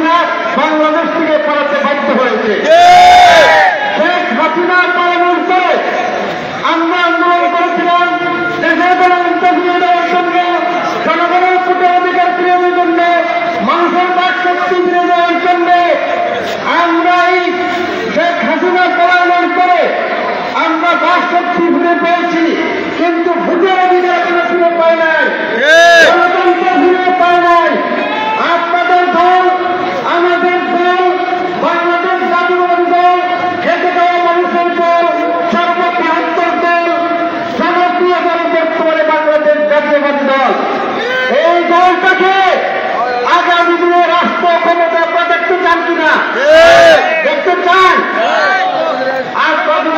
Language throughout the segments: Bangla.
হাসিনা বাংলাদেশ থেকে পালাতে বাধ্য হয়েছে। শেখ হাসিনা পালানোর পরে আমরা আন্দোলন করেছিলাম দেশের গণতন্ত্র ফিরিয়ে দেওয়ার জন্য, জনগণের ভোটের অধিকার ফিরিয়ে দেওয়ার জন্য, মানুষের বাক শক্তি ফিরে দেওয়ার জন্য। আমরা এই শেখ হাসিনা পালানোর পরে আমরা বাক শক্তি ফিরে পেয়েছি, কিন্তু ভোটের অধিকার কোনো ফিরে পায় নাই, গণতন্ত্র ফিরে পায় নাই। আপনাদের দল, আমাদের দল, বাংলাদেশ জাতীয়তাবাদী দল, খেতে দেওয়া মানুষের দল, সর্ববৃহত্তর দল, জনপ্রিয় দল বর্তমানে বাংলাদেশ জাতীয়তাবাদী দল। এই দলটাকে আগামী দিনে রাষ্ট্র ক্ষমতা আপনারা দেখতে চান কিনা? দেখতে চান? আর কদিন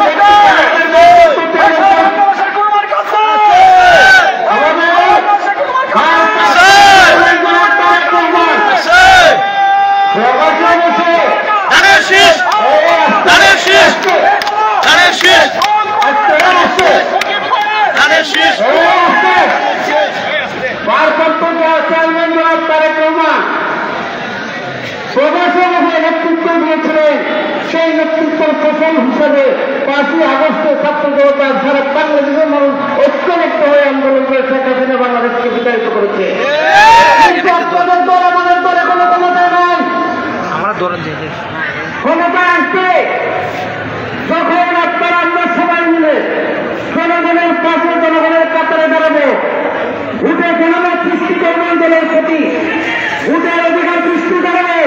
নেতৃত্ব দিয়েছিলেন, সেই নেতৃত্বের ফসল হিসাবে 5ই আগস্টে ছাত্র জনতা সারা বাংলাদেশের মানুষ ঐক্যবদ্ধ হয়ে আন্দোলন করে শেখ হাসিনা বাংলাদেশকে বিতাড়িত করেছে। কিন্তু আপনাদের দল, আমাদের দলে কোনো ক্ষমতায় নাই। ক্ষমতায় আসছে যখন আপনারা আমরা সবাই মিলে জনগণের পাশে, জনগণের কাতারে দাঁড়াবো, ভোটে জনগণ সৃষ্টি করবেন দলের প্রতি, ভোটের অধিকার সৃষ্টি করবে।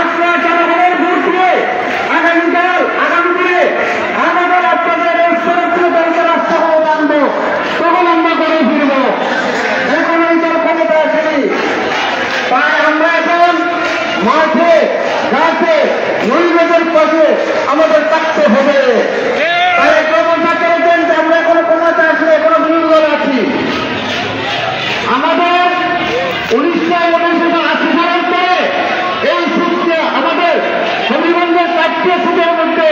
আপনারা জনগণের ভোট দিয়ে আগামী দিনে আমাদের আপনাদের সুরক্ষিত দলকে রাষ্ট্র ক্ষমতা আনবো, তখন আমরা করে ফিরব। এখন এই দল ক্ষমতা আসেনি, তাই আমরা এখন মাঠে ঘাটে নৈবেদের পাশে আমাদের থাকতে হবে। তাই ক্ষমতা করেছেন যে আমরা এখনো ক্ষমতা আছি, এখনো বিরোধী দল আছি। আমাদের 1980 সালের পরে এই সিটকে আমাদের হবিগঞ্জের 4টি সিটের মধ্যে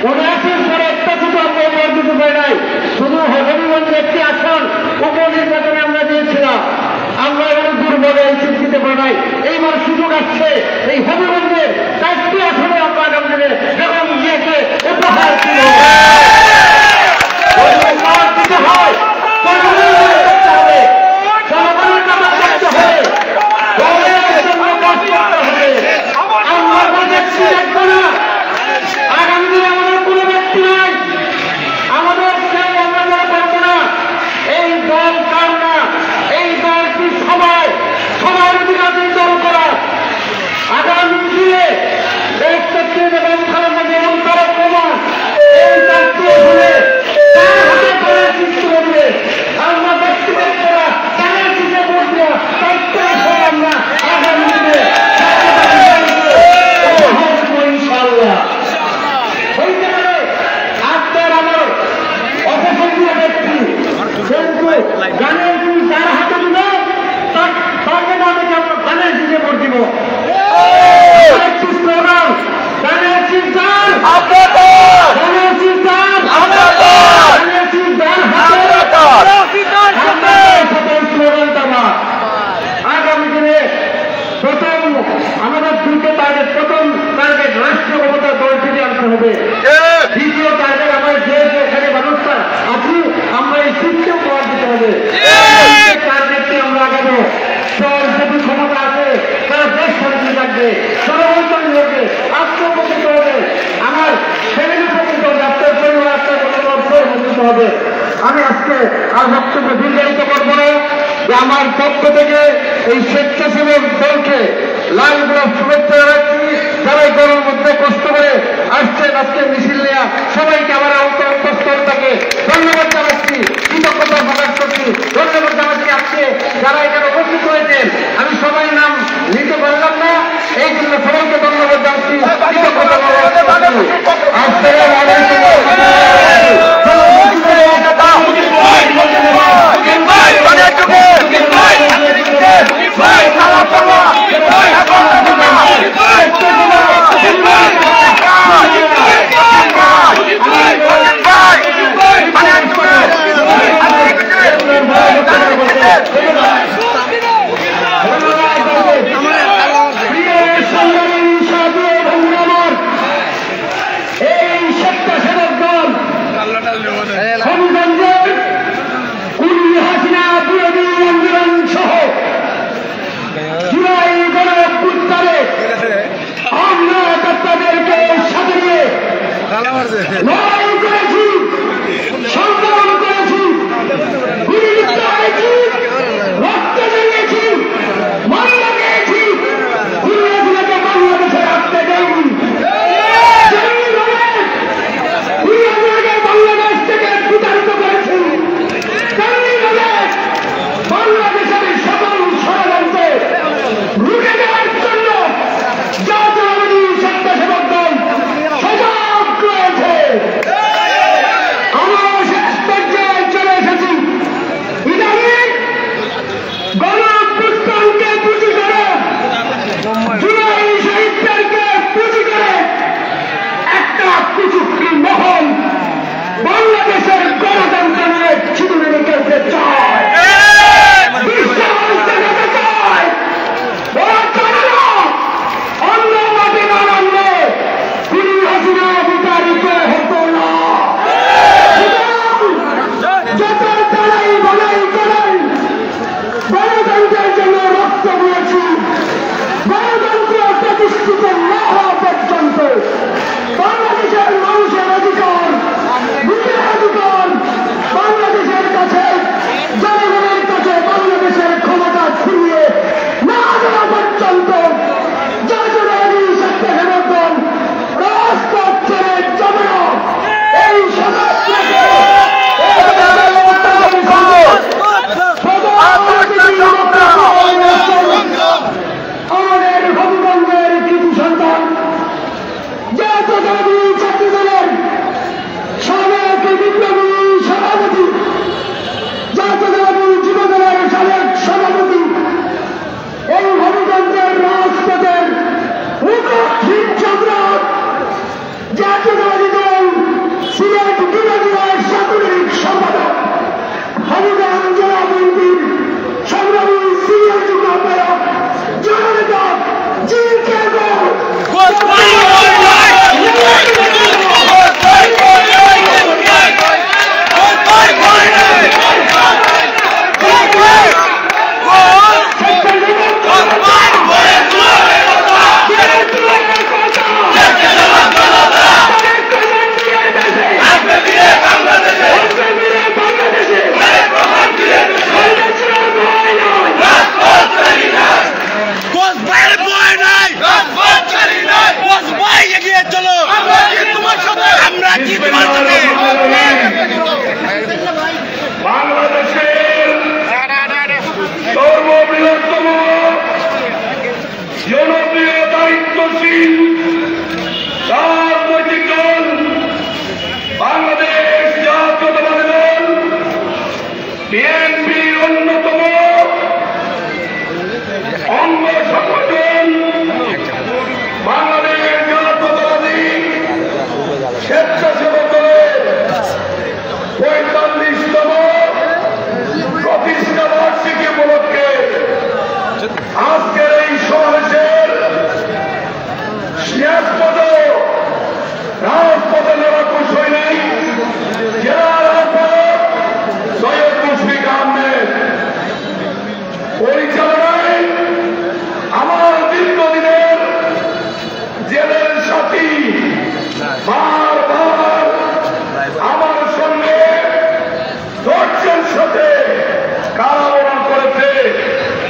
79 পরে একটা সিট আমরা উপহার দিতে পারি নাই। শুধু হবিগঞ্জের একটি আসন উপনির্বাচনে আমরা দিয়েছিলাম, আমরা এখানে দুর্বলে এই সিট দিতে পারি নাই। এইবার সুযোগ আসছে এই হবিগঞ্জের 4টি আসনে আমরা আগামী দিনে যখন দিয়েছে উপহার দিতে হয়, আগামী দিনে আমাদের কোনো ব্যক্তি নাই, আমাদের আমরা করবো না। এই দল কার না, এই দলটি সবাই সবার অধিকার দল করা। আগামী দিনে এই ক্ষেত্রে এবং তারা প্রমাণ এই দলটি হলে তার হাতে করে সৃষ্টি করবে। আমরা ব্যক্তিগত করা তাদের দিকে বলছি আমরা আগামী দিনে ইনশাআল্লাহ হইতে পারে। আপনার আমার অপছন্দীয় ব্যক্তি, কিন্তু গানের দিন যার হাতে দিব তাকে না দেখে আমরা গানের দিকে ভোট দিব। একটি স্লোগান, গানের চিন্তান গানের চিন্তান গানের চিন্তান স্লোগান দেওয়া। আগামী দিনে প্রথম আমাদের দুটো টার্গেট, প্রথম টার্গেট রাষ্ট্র ক্ষমতা দলটিকে আনতে হবে। দ্বিতীয় টার্গেট আমার যে এখানে মানুষটা আছি আমরা এই সিটকে উপহার দিতে হবে। টার্গেটটি আমরা আগাবো। দল যদি ক্ষমতা আছে তারা দেশ শান্তি থাকবে, জনগণ হবে, আত্মপ্রকৃত হবে, আমার ফ্যামিলি প্রকৃত হবে, আপনার পরিবার আপনার প্রকৃত হবে। আমি আজকে আর বক্তব্য দীর্ঘায়িত করবো না, যে আমার পক্ষ থেকে এই স্বেচ্ছাসেবক দলকে লাল গোলাপ শুভেচ্ছা জানাচ্ছি। সবাই গরমের মধ্যে কষ্ট করে আসছেন আজকে মিছিল নেওয়া, সবাইকে আমার অন্তঃস্থল থেকে ধন্যবাদ জানাচ্ছি, কৃতজ্ঞতা প্রকাশ করছি। ধন্যবাদ জানাচ্ছি আজকে যারা এখানে উপস্থিত হয়েছেন। আমি সবাই নাম নিতে পারলাম না, এই জন্য সবাইকে ধন্যবাদ জানাচ্ছি, কৃতজ্ঞতা প্রকাশ করছি। আসসালামু আলাইকুম।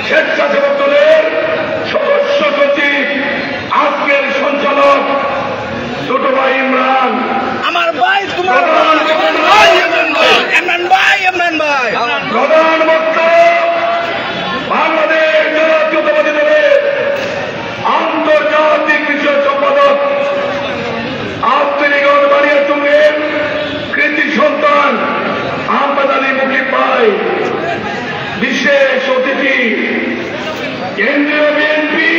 স্বেচ্ছাসেবক দলের সদস্য সচিব, আজকের সঞ্চালক ছোট ভাই ইমরান, আমার ভাই, তোমার প্রধান বক্তা বাংলাদেশ জাতীয়তাবাদী দলের আন্তর্জাতিক বিষয় সম্পাদক আফতারিগঞ্জ বানিয়াচুঙ্গের কৃতি সন্তান আহমদ আলী মুকিব ভাই, বিশেষ অতিথি কেন্দ্রীয় বিএনপি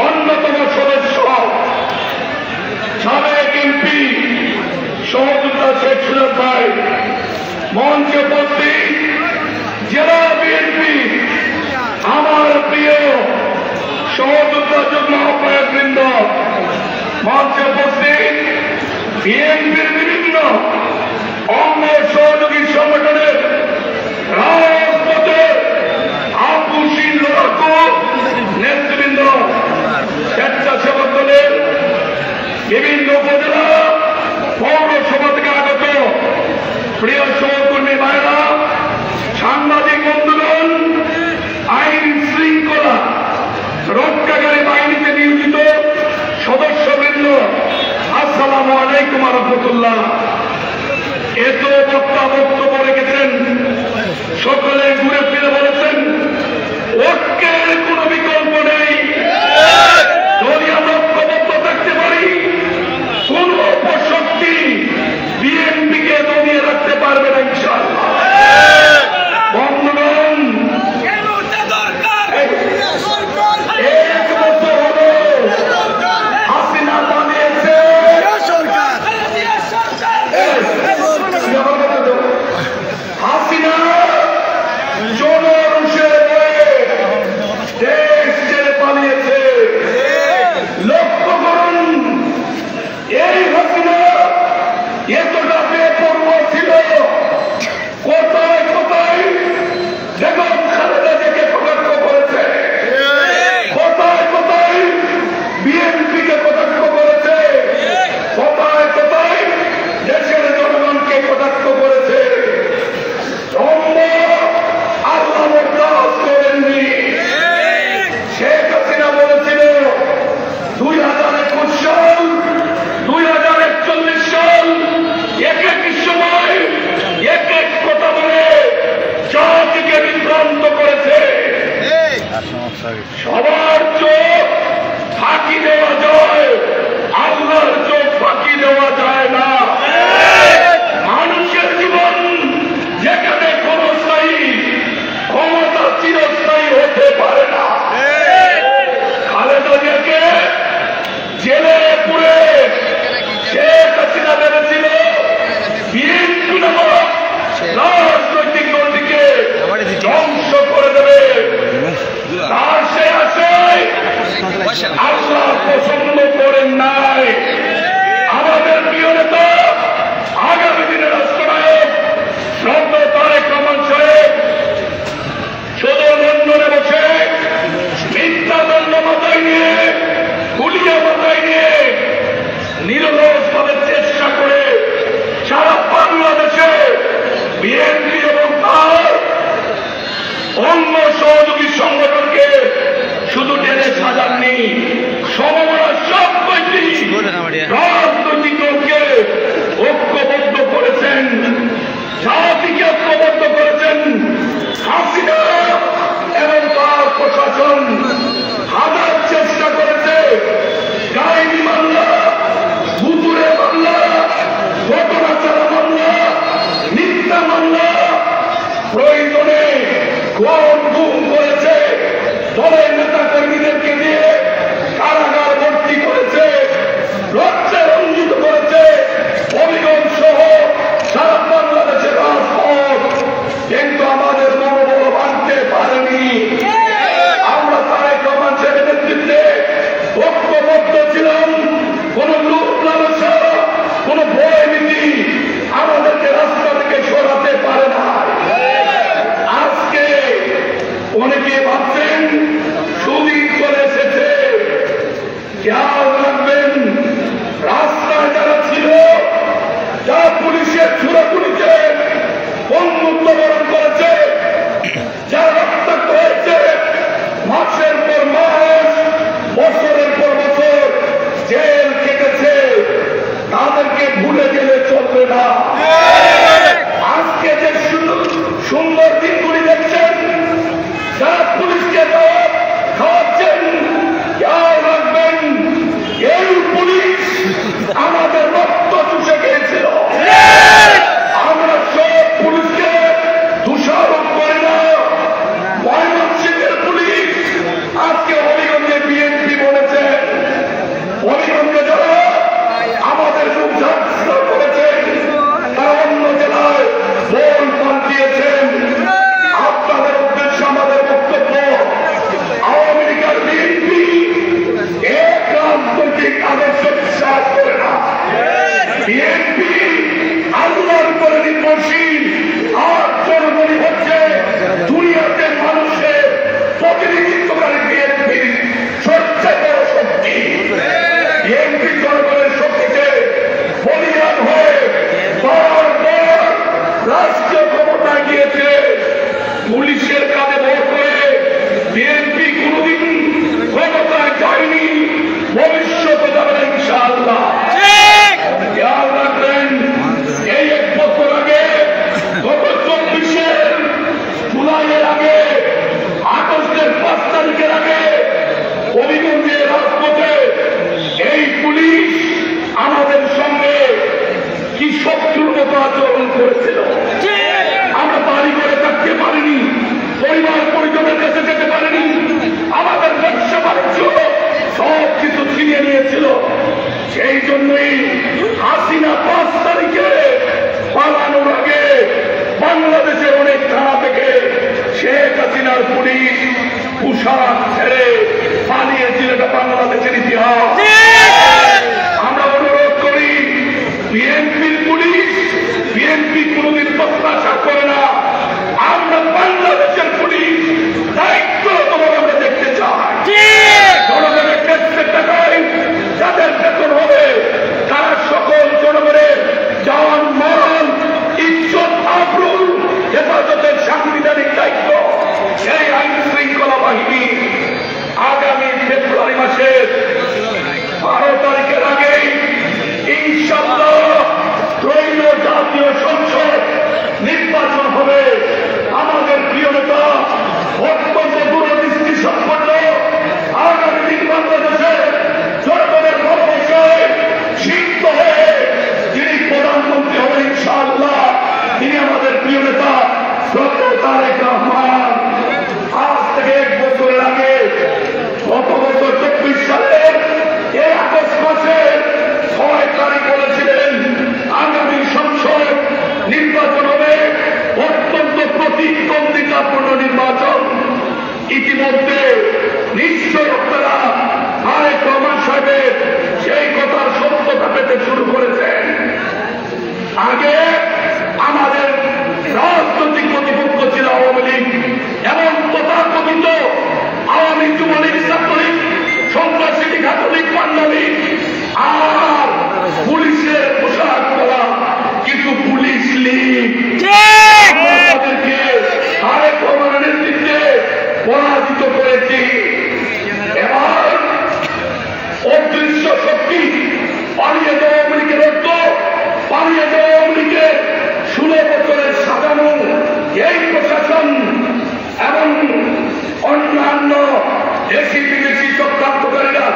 অন্যতম সদস্য সাবেক এমপি সহযোদ্ধা শেখ সুজাত ভাই, মঞ্চে উপস্থিত জেলা বিএনপি আমার প্রিয় সহযোদ্ধা যুগ্ম আহ্বায়ক বৃন্দ, মঞ্চে উপস্থিত বিএনপির বিভিন্ন অঙ্গ সহযোগী সংগঠনের রাজপথের আপুসীন লড়াকু নেতৃবৃন্দ, স্বেচ্ছাসেবক দলের বিভিন্ন উপজেলা পৌরসভা থেকে আগত প্রিয় সহকর্মী ভাইরা, সাংবাদিক বন্ধুগণ, আইন শৃঙ্খলা রক্ষাকারী বাহিনীতে নিয়োজিত সদস্যবৃন্দ, আসসালামু আলাইকুম ওয়া রাহমাতুল্লাহ। এত বক্তব্য রেখেছেন, সকলে ঘুরে ফিরে বলেছেন ঐক্যের কোন বিকল্প নেই। যদি আমরা ঐক্যবদ্ধ থাকতে পারি, কোন অপশক্তি বিএনপিকে দমিয়ে রাখতে পারবে না ইনশাআল্লাহ। বন্ধুগণ, এক বছর হলো হাসিনা বানিয়েছে, হাসিনা জনরুষের বয়ে দেশ ছেড়ে পালিয়েছে। লক্ষ্য করুন, এই হাসিনা এতটা বেপরোয়া ছিল, কোথায় কোথায় বেগম খালেদা জিয়াকে কটাক্ষ করেছে, কোথায় কোথায় বিএনপিকে কটাক্ষ করেছে, কোথায় কোথায় দেশের জনগণকে কটাক্ষ করেছে। আল্লাহ বরদাস্ত করেননি। শেখ হাসিনা বলেছিল 2021 সাল, 2041 সাল, এক এক সময় এক এক কথা বলে জাতিকে বিভ্রান্ত করেছে। সবার চোখ ফাঁকি দেওয়া যায়, আল্লাহর চোখ ফাঁকি দেওয়া যায় না। মানুষের জীবন যেখানে ক্ষণস্থায়ী, ক্ষমতা চিরস্থায়ী হতে পারে না। খালেদা জিয়াকে জেলে পুরে শেখ হাসিনা ভেবেছিল বিএনপি নামক রাজনৈতিক দলটিকে ধ্বংস করে দেবে। তার সে আশায় আল্লাহ পছন্দ করেন নাই। আমাদের প্রিয় নেতা, আগামী দিনের রাষ্ট্রনায়ক ডক্টর তারেক রহমান সাহেব শুধু লন্ডনে বসে মিথ্যা দণ্ড মাথায় নিয়ে, গুলিয়া মাথায় নিয়ে নিরলসভাবে চেষ্টা করে সারা বাংলাদেশে বিএনপি এবং তার অন্য সহযোগী সংগঠনকে শুধু টেনে সাজাননি, সমমনা সব রাজনৈতিক দলকে ঐক্যবদ্ধ করেছেন, জাতিকে ঐক্যবদ্ধ করেছেন। হাসিনা এবং তার প্রশাসন হাজার চেষ্টা করেছে ডাইনি মামলা, ভুতুরে মামলা, ঘটনা চালা মামলা, মিথ্যা মামলা, প্রয়োজনে খুন গুম করেছে, দলের নেতা কর্মীদেরকে দিয়ে কারাগার ভর্তি করেছে, রক্তে রঞ্জিত করেছে, অভিযোগ সহ সারা বাংলাদেশের রাজপথ। কিন্তু আমাদের মনোবল ভাঙতে পারেনি। আমরা তারেক রহমান সাহেবের নেতৃত্বে ঐক্যবদ্ধ ছিলাম। কোন লোক লালসা, কোন ভয় নীতি আমাদেরকে রাস্তা থেকে সরাতে পারে না। আজকে অনেকে ভাবছেন সুদিন চলে এসেছে, খেয়াল রাখবেন রাস্তায় যারা ছিল, যা পুলিশের ছুড়াছুড়িতে বন্ধুত্ব বরণ করেছে, যারা রক্তাক্ত হয়েছে, কাঁধে ভর করে বিএনপি কোনদিন ক্ষমতায় যায়নি, ভবিষ্যতে যাবে না ইনশাআল্লাহ। খেয়াল রাখবেন, এই 1 বছর আগে গত 24 জুলাইয়ের আগে, আগস্টের 5 তারিখের আগে হবিগঞ্জের রাজপথে এই পুলিশ আমাদের সঙ্গে কি শত্রুর মতো আচরণ করেছিল। আমরা বাড়ি করে থাকতে পারিনি, পরিবার পরিজনের কাছে যেতে পারিনি, আমাদের ব্যবসা বাণিজ্য সব কিছু ছিনিয়ে নিয়েছিল। সেই জন্যই হাসিনা 5 তারিখে পালানোর আগে বাংলাদেশের অনেক থানা থেকে শেখ হাসিনার পুলিশ পোশাক ছেড়ে পালিয়েছিল। এটা বাংলাদেশের ইতিহাস। আমরা অনুরোধ করি, বিএনপির পুলিশ, বিএনপি কোনদিন প্রত্যাশা করে না। আমরা বাংলাদেশের পুলিশ দায়িত্বভাবে আমরা দেখতে চাই। জনগণের ট্যাক্সের টাকায় যাদের বেতন হবে তারা সকল জনগণের জান মাল ইজ্জত আবরুর হেফাজতের সাংবিধানিক দায়িত্ব সেই আইন শৃঙ্খলা বাহিনী আগামী ফেব্রুয়ারি মাসের 12 তারিখের আগে ইনশাআল্লাহ ত্রৈল জাতীয় সংসদ নির্বাচন হবে। আমাদের প্রিয় নেতা অত্যন্ত দূরদৃষ্টি সম্পন্ন আগামী দিন বাংলাদেশে জনগণের ভালোবাসায় সিদ্ধ হয়ে যিনি প্রধানমন্ত্রী হবেন ইনশাআল্লাহ, তিনি আমাদের প্রিয় নেতা ডক্টর তারেক রহমান। আজ থেকে 1 বছরের আগে গত বছর 24 সালের এই আগস্ট মাসের 6 তারিখ বলেছিলেন আগামী সংসদ নির্বাচন হবে অত্যন্ত প্রতিদ্বন্দ্বিতাপূর্ণ নির্বাচন। ইতিমধ্যে নিশ্চয় আপনারা তারেক রহমান সাহেবের সেই কথার সত্যতা পেতে শুরু করেছেন। আগে আমাদের রাজনৈতিক প্রতিপক্ষ ছিল আওয়ামী লীগ এবং তথাকথিত আওয়ামী যুবলীগ, ছাত্রলীগ, সন্ত্রাসী ঘাতলীগ, পান্ডালীগ আর পুলিশের পোশাক পরা কিছু পুলিশ লীগ তাদেরকে তারেক রহমানের নেতৃত্বে পরাজিত করেছি। এবার অদৃশ্য শক্তি পালিয়ে যাওয়া আওয়ামী লীগের অর্থ, পালিয়ে যাওয়া আওয়ামী লীগের 16 বছরের সাজানো এই প্রশাসন এবং অন্যান্য দেশি বিদেশি চক্রান্তকারীরা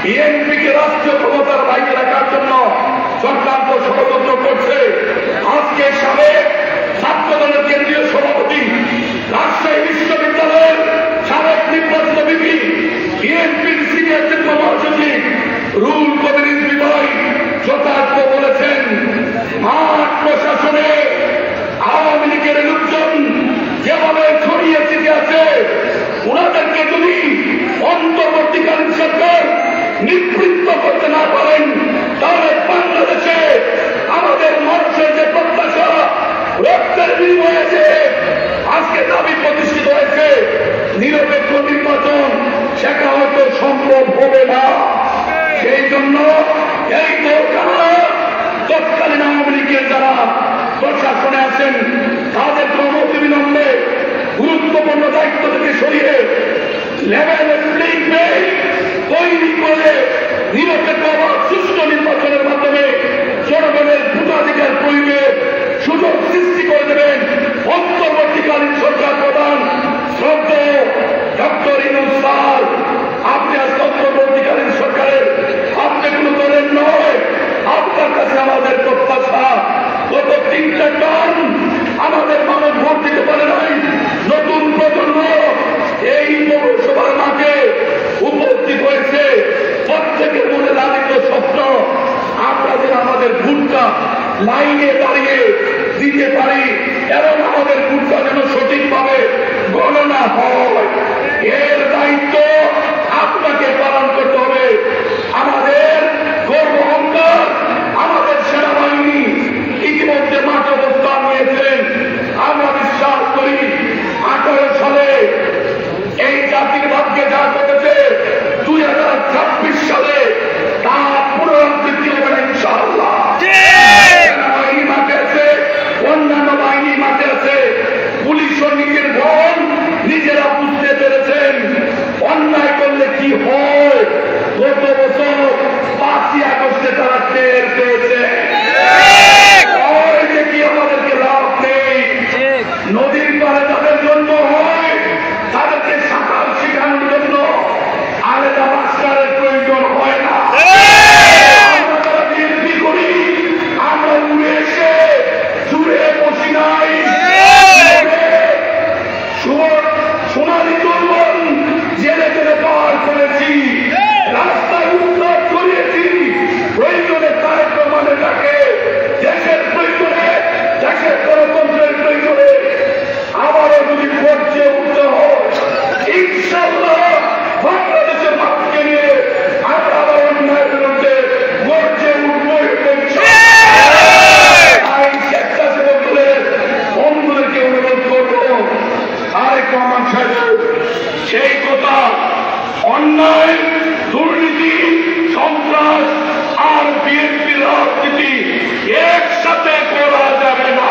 বিএনপিকে রাষ্ট্রীয় ক্ষমতার বাইরে রাখার জন্য চক্রান্ত ষড়যন্ত্র করছে। আজকে সাবেক ছাত্রদলের কেন্দ্রীয় সভাপতি, রাজশাহী বিশ্ববিদ্যালয়ের সাবেক নির্বাচিত বিপি, বিএনপির সিনিয়র যুগ্ম মহাসচিব রুহুল কবির রিজভী ভাই যথার্থ বলেছেন, মাঠ প্রশাসনে আওয়ামী লীগের লোকজন যেভাবে ছড়িয়ে ছিটিয়ে আছে, ওনাদেরকে যদি অন্তর্বর্তীকালীন সরকার নিবৃত্ত করতে না পারেন তাহলে বাংলাদেশে আমাদের মানুষের যে প্রত্যাশা রক্তের বিনিময়ে যে আজকে দাবি প্রতিষ্ঠিত হয়েছে নিরপেক্ষ নির্বাচন, সেটা হয়তো সম্ভব হবে না। সেই জন্য এই দরকার তৎকালীন আওয়ামী লীগের যারা প্রশাসনে আছেন তাদের অনতিবিলম্বে গুরুত্বপূর্ণ দায়িত্ব থেকে সরিয়ে লেভেল প্লেইং ফিল্ড তৈরি করে নিরপেক্ষ সুষ্ঠু নির্বাচনের মাধ্যমে জনগণের ভোটাধিকার প্রয়োগের সুযোগ সৃষ্টি করে দেবেন অন্তর্বর্তীকালীন সরকার প্রধান শ্রদ্ধেয় ডক্টর ইউনূস স্যার। আপনি আজ অন্তর্বর্তীকালীন সরকারের আপনি কোন দলের নয়, আপনার কাছে আমাদের প্রত্যাশা। গত 3টা টার্ম আমাদের মানুষ ভোট দিতে পারে নাই, নতুন প্রজন্ম এই পৌরসভার মাঠে উপস্থিত হয়েছে। প্রত্যেকের মনে লালিত স্বপ্ন আমরা যেন আমাদের ভোটটা লাইনে দাঁড়িয়ে দিতে পারি এবং আমাদের ভোটটা যেন সঠিকভাবে সাহেব সেই কথা অন্যায়, দুর্নীতি, সন্ত্রাস আর বিএনপির রাজনীতি একসাথে করা যাবে না।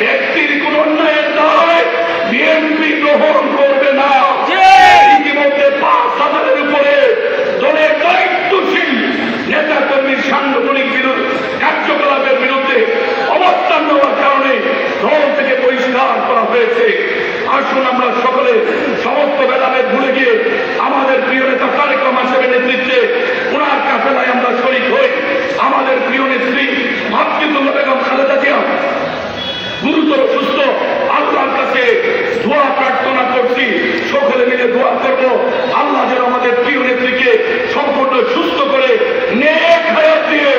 ব্যক্তির কোন অন্যায়ের দায় বিএনপি গ্রহণ করবে না। ইতিমধ্যে 5,000-এর উপরে দলের দায়িত্বশীল নেতা কর্মীর সাংগঠনিক কার্যকলাপের বিরুদ্ধে অবস্থান নেওয়ার কারণে দল থেকে বহিষ্কার করা হয়েছে। আসুন আমরা সকলে সমস্ত ভেদাভেদ ভুলে গিয়ে আমাদের প্রিয় নেতা তারেক রহমান সাহেবের নেতৃত্বে ওনার কাফেলায় আমরা শরীক হই। আমাদের প্রিয় নেত্রী মাতৃতুল্লাহ বেগম খালেদা জিয়া গুরুতর সুস্থ, আল্লাহর কাছে দোয়া প্রার্থনা করছি, সকলে মিলে দোয়া করব আল্লাহ যেন আমাদের প্রিয় নেত্রীকে সম্পূর্ণ সুস্থ করে নেক হায়াত দিয়ে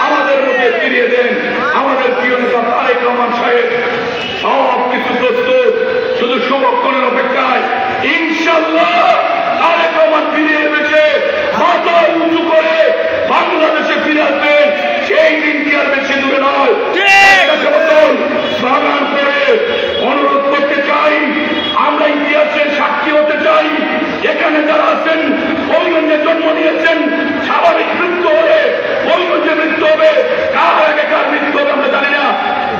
আমাদের মধ্যে ফিরিয়ে দেন। আমাদের প্রিয় নেতা তারেক রহমান সাহেব সব কিছু প্রস্তুত, শুধু শুভক্ষণের অপেক্ষায়। ইনশাআল্লাহ তারেক রহমান ফিরে এসেছে, মাথা উঁচু করে বাংলাদেশে ফিরে আসবেন। সেই দিন কি আর বেশি দূরে নয়। স্লোগান করে অনুরোধ করতে চাই, আমরা ইতিহাসের সাক্ষী হতে চাই। এখানে যারা আছেন হবিগঞ্জে জন্ম নিয়েছেন, স্বাভাবিক মৃত্যু হলে হবিগঞ্জে মৃত্যু হবে, কার আগে কার মৃত্যু হবে আমরা জানি না।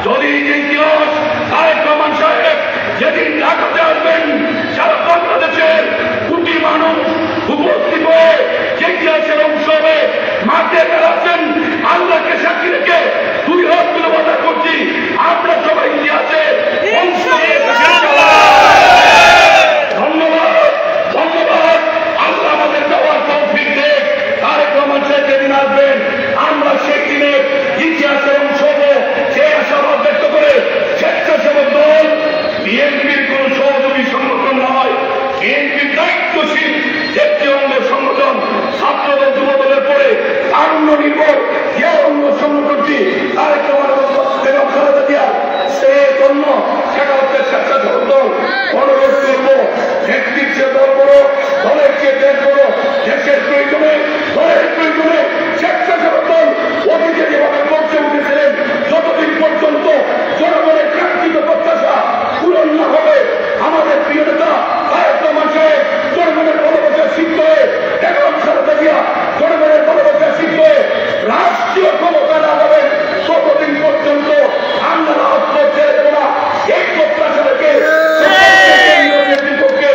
যদি এই ইতিহাস তারেক রহমান সাহেব যেদিন ঢাকাতে আসবেন, সারা বাংলাদেশের কোটি মানুষ উপস্থিত হয়ে যে ইতিহাসের অংশ হবে, মাঠে বেড়াচ্ছেন আল্লাহকে সাক্ষী রেখে 2 হাত তুলে বাধা করছি, আমরা সবাই ইতিহাসে অংশ নিয়ে ধন্যবাদ, ধন্যবাদ। আল্লাহ আমাদের যাওয়ার তৌফিক দেন। তারেক রহমান সাহেব যেদিন আসবেন আমরা সেই দিনে ইতিহাসের অংশ হবো, সেই আশাবাদ ব্যক্ত করে স্বেচ্ছাসেবক দল বিএনপির কোন সহযোগী সংগঠন নয়, বিএনপির দায়িত্বশীল একটি অঙ্গ সংগঠন। ছাত্রদল, যুবদলের পরে তারুণ্য নির্ভর যে অঙ্গ সংগঠনটি তারেক রহমান বেগম খালেদা জিয়া, সেই জন্য সেটা হচ্ছে স্বেচ্ছাসেবক দল। অনুরোধ করবো নেতৃত্বের দল করো, দলের চেয়ে দেশ করো, দেশের প্রয়োজনে দলের প্রয়োজনে স্বেচ্ছাসেবক দল অতীতে যেভাবে করতে উঠেছিলেন, যতদিন পর্যন্ত জনগণের কাঙ্ক্ষিত প্রত্যাশা পূরণ না হবে, আমাদের প্রিয় নেতা তারেক রহমান সাহেব জনগণের ভালোবাসা সিদ্ধ হয়ে, বেগম খালেদা জিয়া জনগণের ভালোবাসা সিদ্ধ হয়ে রাষ্ট্রীয় ক্ষমতা না পাবেন, ততদিন পর্যন্ত আমরা রাজপথ ছেড়ে দেব না। এই প্রত্যাশা রেখে নেতৃত্বকে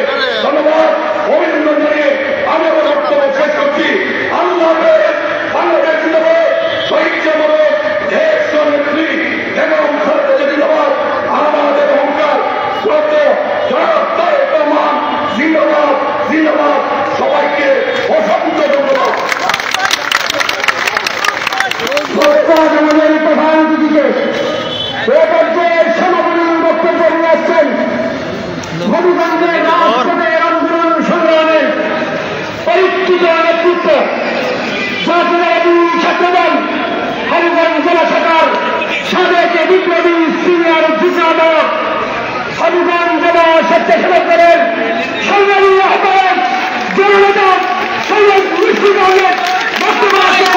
ধন্যবাদ, অভিনন্দন জানিয়ে আমি আমার বক্তব্য শেষ করছি। আল্লাহ বাংলাদেশ জিন্দাবাদ, শহীদ জামাত, দেশ নেত্রী বেগম খালেদা জিন্দাবাদ, আমাদের অহংকার শ্রদ্ধ জনাব তারেক রহমান জিন্দাবাদ, জিন্দাবাদ। সবাইকে অসংখ্য ধন্যবাদ। আমাদের প্রধান অতিথিকে সমাপনী বক্তব্য নিয়ে আসছেন হবিগঞ্জের রাজপথের আন্দোলন সংগ্রামের পরিচিত নেতৃত্ব জাতীয়তাবাদী ছাত্রদল হবিগঞ্জ জেলা শাখার সাবেক বিপ্লবী সিনিয়র যুগ্ম হবিগঞ্জ জেলা স্বেচ্ছাসেবক দলের সংগ্রামী আহ্বায়ক জননেতা সৈয়দ মুশফিক আহমেদ বক্তব্য রাখেন।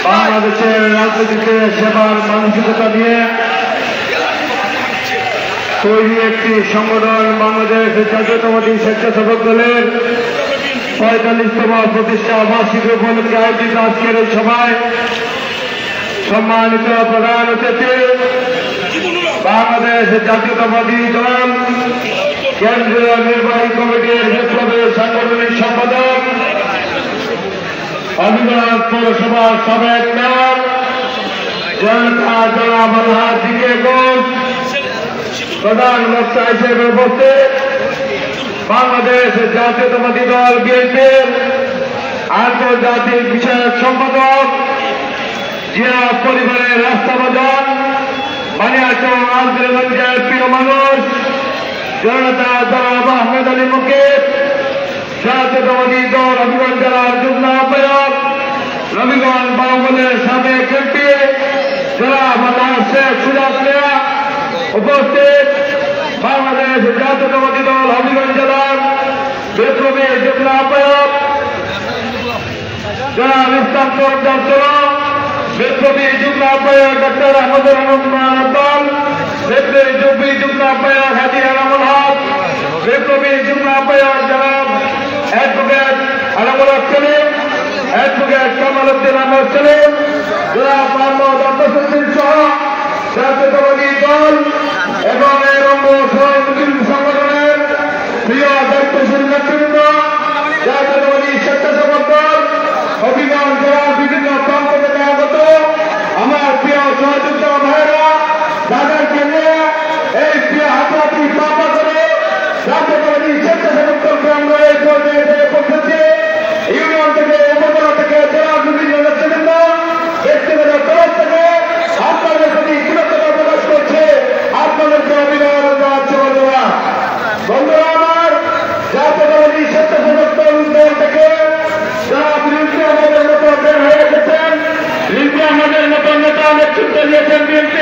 বাংলাদেশের রাজনীতিতে সেবার মানসিকতা নিয়ে তৈরি একটি সংগঠন বাংলাদেশ জাতীয়তাবাদী স্বেচ্ছাসেবক দলের 45তম প্রতিষ্ঠা বার্ষিকী উপলক্ষে আয়োজিত আজকের এই সভায় সম্মানিত প্রধান অতিথি বাংলাদেশ জাতীয়তাবাদী দল কেন্দ্রীয় নির্বাহী কমিটির বিপ্লবী সাংগঠনিক সম্পাদক, হবিগঞ্জ পৌরসভার সাবেক মেয়র জনতা জনাব আলহাজ জিকে ঘোষ, প্রধান বক্তা হিসেবে উপস্থিত বাংলাদেশ জাতীয়তাবাদী দল বিএনপির আন্তর্জাতিক বিষয়ক সম্পাদক, জিয়া পরিবারের রাস্তাবাদক, বানিয়াচং আন্দোলনের প্রিয় মানুষ জনতা জনাব আহমেদ আলী মুকিব, জাতীয়তাবাদী দল হবিগঞ্জ জেলার যুগ্ম আহ্বায়ক, নবীগঞ্জ বাহুবলের সাবেক এমপি জনাব আল্লাহ শেখ সুজাত মিয়া, জাতীয়তাবাদী দল হবিগঞ্জ জেলার বিপ্লবী যুগ্ম আহ্বায়ক জনাব ইসলাম দত্তর, বিপ্লবী যুগ্ম আহ্বায়ক ডক্টর আহমদুর রহমান আব্বাল, বিপ্লবী যুগ্ম আহ্বায়ক হাজী আনামুল হক, বিপ্লবী যুগ্ম আহ্বায়ক জনাব অ্যাডভোকেট আনামুল হক সেলিম, অ্যাডভোকেট কামাল উদ্দিন আহমদ সেলিম, জনাব মোহাম্মদ আব্বাস উদ্দিন সহ জাতীয়তাবাদী দল এবং এর অঙ্গ সংগঠনের প্রিয় দায়িত্বশীল নেতৃবৃন্দ, জাতীয়তাবাদী স্বেচ্ছাসেবক দল হবিগঞ্জ জেলার বিভিন্ন প্রান্ত থেকে আগত আমার প্রিয় সহযোদ্ধা ভাইয়েরা, যাদেরকে নিয়ে এই প্রিয় হাতাহাতি পাপা করে জাতীয়তাবাদী স্বেচ্ছাসেবক দলকে আমরা এই পর্যায়ে থেকে পৌঁছেছি। ইউনিয়ন থেকে, উপজেলা থেকে, জেলার বিভিন্ন নেতৃবৃন্দ, ব্যক্তিগত তরফ থেকে আপনাদের প্রতি কৃতজ্ঞতা প্রকাশ করছে। আপনাদেরকে অভিনন্দন জানাচ্ছি বন্ধুরা। বন্ধুরা আমার, জাতীয়তাবাদী স্বেচ্ছাসেবক দল থেকে যারা বিএনপি আমাদের মতো বের হয়ে গেছেন, বিএনপি আমাদের মতো নেতা নেতৃত্ব দিয়েছেন, বিএনপি